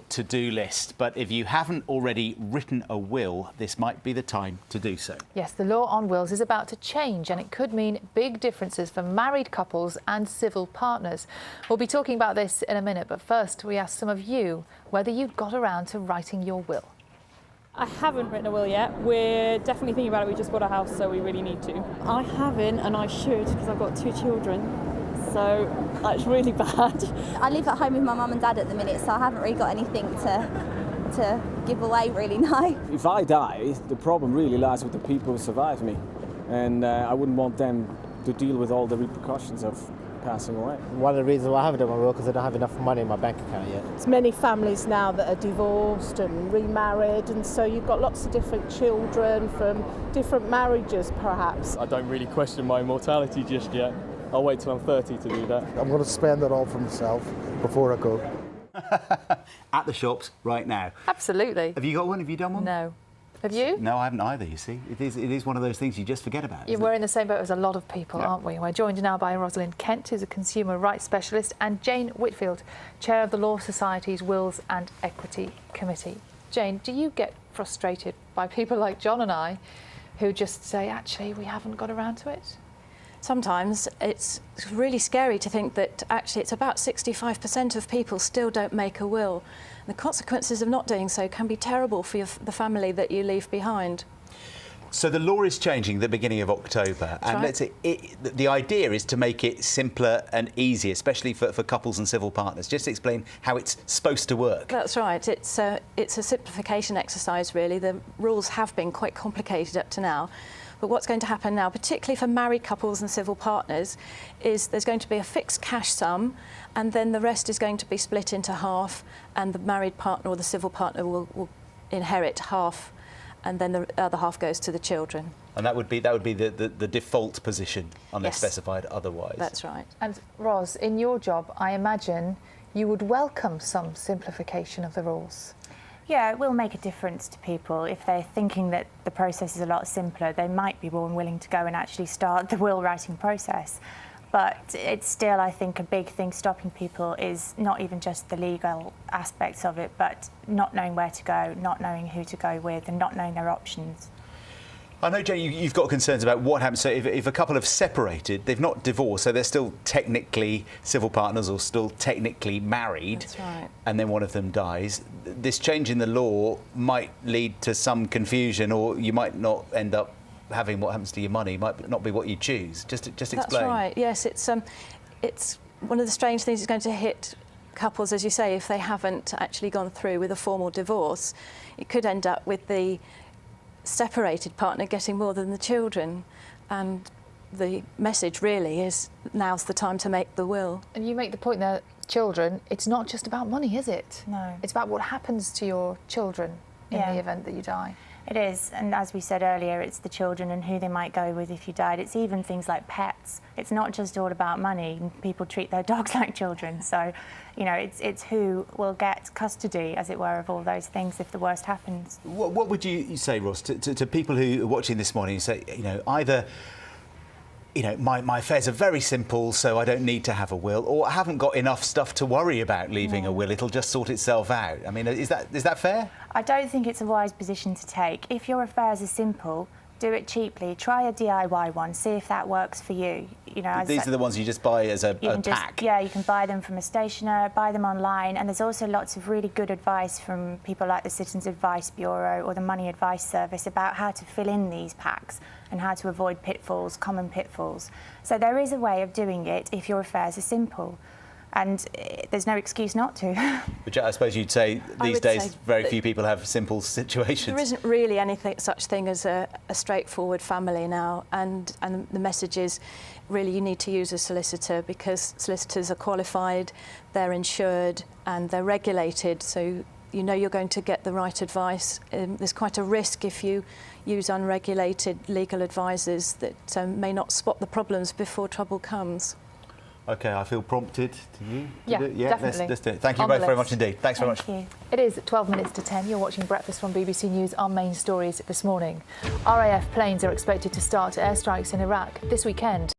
To-do list, but if you haven't already written a will, this might be the time to do so. Yes, the law on wills is about to change and it could mean big differences for married couples and civil partners. We'll be talking about this in a minute, but first we asked some of you whether you've got around to writing your will. I haven't written a will yet. We're definitely thinking about it. We just bought a house, so we really need to. I haven't, and I should, because I've got 2 children. So that's really bad. I live at home with my mum and dad at the minute, so I haven't really got anything to give away really now. If I die, the problem really lies with the people who survive me, and I wouldn't want them to deal with all the repercussions of passing away. One of the reasons why I haven't done my will because I don't have enough money in my bank account yet. There's many families now that are divorced and remarried, and so you've got lots of different children from different marriages perhaps. I don't really question my immortality just yet. I'll wait till I'm 30 to do that. I'm going to spend it all for myself before I go. At the shops right now. Absolutely. Have you got one? Have you done one? No. Have you? No, I haven't either, you see. It is one of those things you just forget about. We're in the same boat as a lot of people, aren't we? We're joined now by Rolalend Kent, who's a consumer rights specialist, and Jane Whitfield, chair of the Law Society's Wills and Equity Committee. Jane, do you get frustrated by people like John and I who just say, actually, we haven't got around to it? Sometimes it's really scary to think that actually it's about 65% of people still don't make a will. The consequences of not doing so can be terrible for the family that you leave behind. So the law is changing at the beginning of October, and right. The idea is to make it simpler and easier, especially for couples and civil partners. Just explain how it's supposed to work. That's right. It's a simplification exercise, really. The rules have been quite complicated up to now. But what's going to happen now, particularly for married couples and civil partners, is there's going to be a fixed cash sum, and then the rest is going to be split into half, and the married partner or the civil partner will inherit half, and then the other half goes to the children. And that would be the default position, unless Yes. specified otherwise. That's right. And Ros, in your job, I imagine you would welcome some simplification of the rules. Yeah, it will make a difference to people. If they're thinking that the process is a lot simpler, they might be more willing to go and actually start the will writing process. But it's still, I think, a big thing stopping people is not even just the legal aspects of it, but not knowing where to go, not knowing who to go with, and not knowing their options. I know, Jane, you've got concerns about what happens. So if a couple have separated, they've not divorced, so they're still technically civil partners or still technically married. That's right. And then one of them dies. This change in the law might lead to some confusion, or you might not end up having what happens to your money. Might not be what you choose. Just explain. That's right. Yes, it's one of the strange things that's going to hit couples, as you say, if they haven't actually gone through with a formal divorce. It could end up with the separated partner getting more than the children, and the message really is now's the time to make the will. And you make the point there, children, it's not just about money, is it? No. It's about what happens to your children in the event that you die. It is, and as we said earlier, it's the children and who they might go with if you died. It's even things like pets. It's not just all about money. People treat their dogs like children, so you know, it's who will get custody, as it were, of all those things if the worst happens. What would you say, Ross, to people who are watching this morning and say, you know, either, you know, my affairs are very simple, so I don't need to have a will, or I haven't got enough stuff to worry about leaving a will, it'll just sort itself out. I mean, is that fair? I don't think it's a wise position to take. If your affairs are simple, do it cheaply. Try a DIY one, see if that works for you. You know, these are the ones you just buy as a pack. Yeah, you can buy them from a stationer, buy them online, and there's also lots of really good advice from people like the Citizens Advice Bureau or the Money Advice Service about how to fill in these packs and how to avoid pitfalls, common pitfalls. So there is a way of doing it if your affairs are simple. And there's no excuse not to. Which I suppose you'd say these days very few people have simple situations. There isn't really anything such thing as a straightforward family now, and the message is really you need to use a solicitor, because solicitors are qualified, they're insured and they're regulated, so you know you're going to get the right advice. There's quite a risk if you use unregulated legal advisors that may not spot the problems before trouble comes. OK, I feel prompted. To you? Yeah, definitely. Let's do it. Thank you both very much indeed. Thanks very much. Thank you. It is 12 minutes to 10. You're watching Breakfast from BBC News. Our main stories this morning. RAF planes are expected to start airstrikes in Iraq this weekend.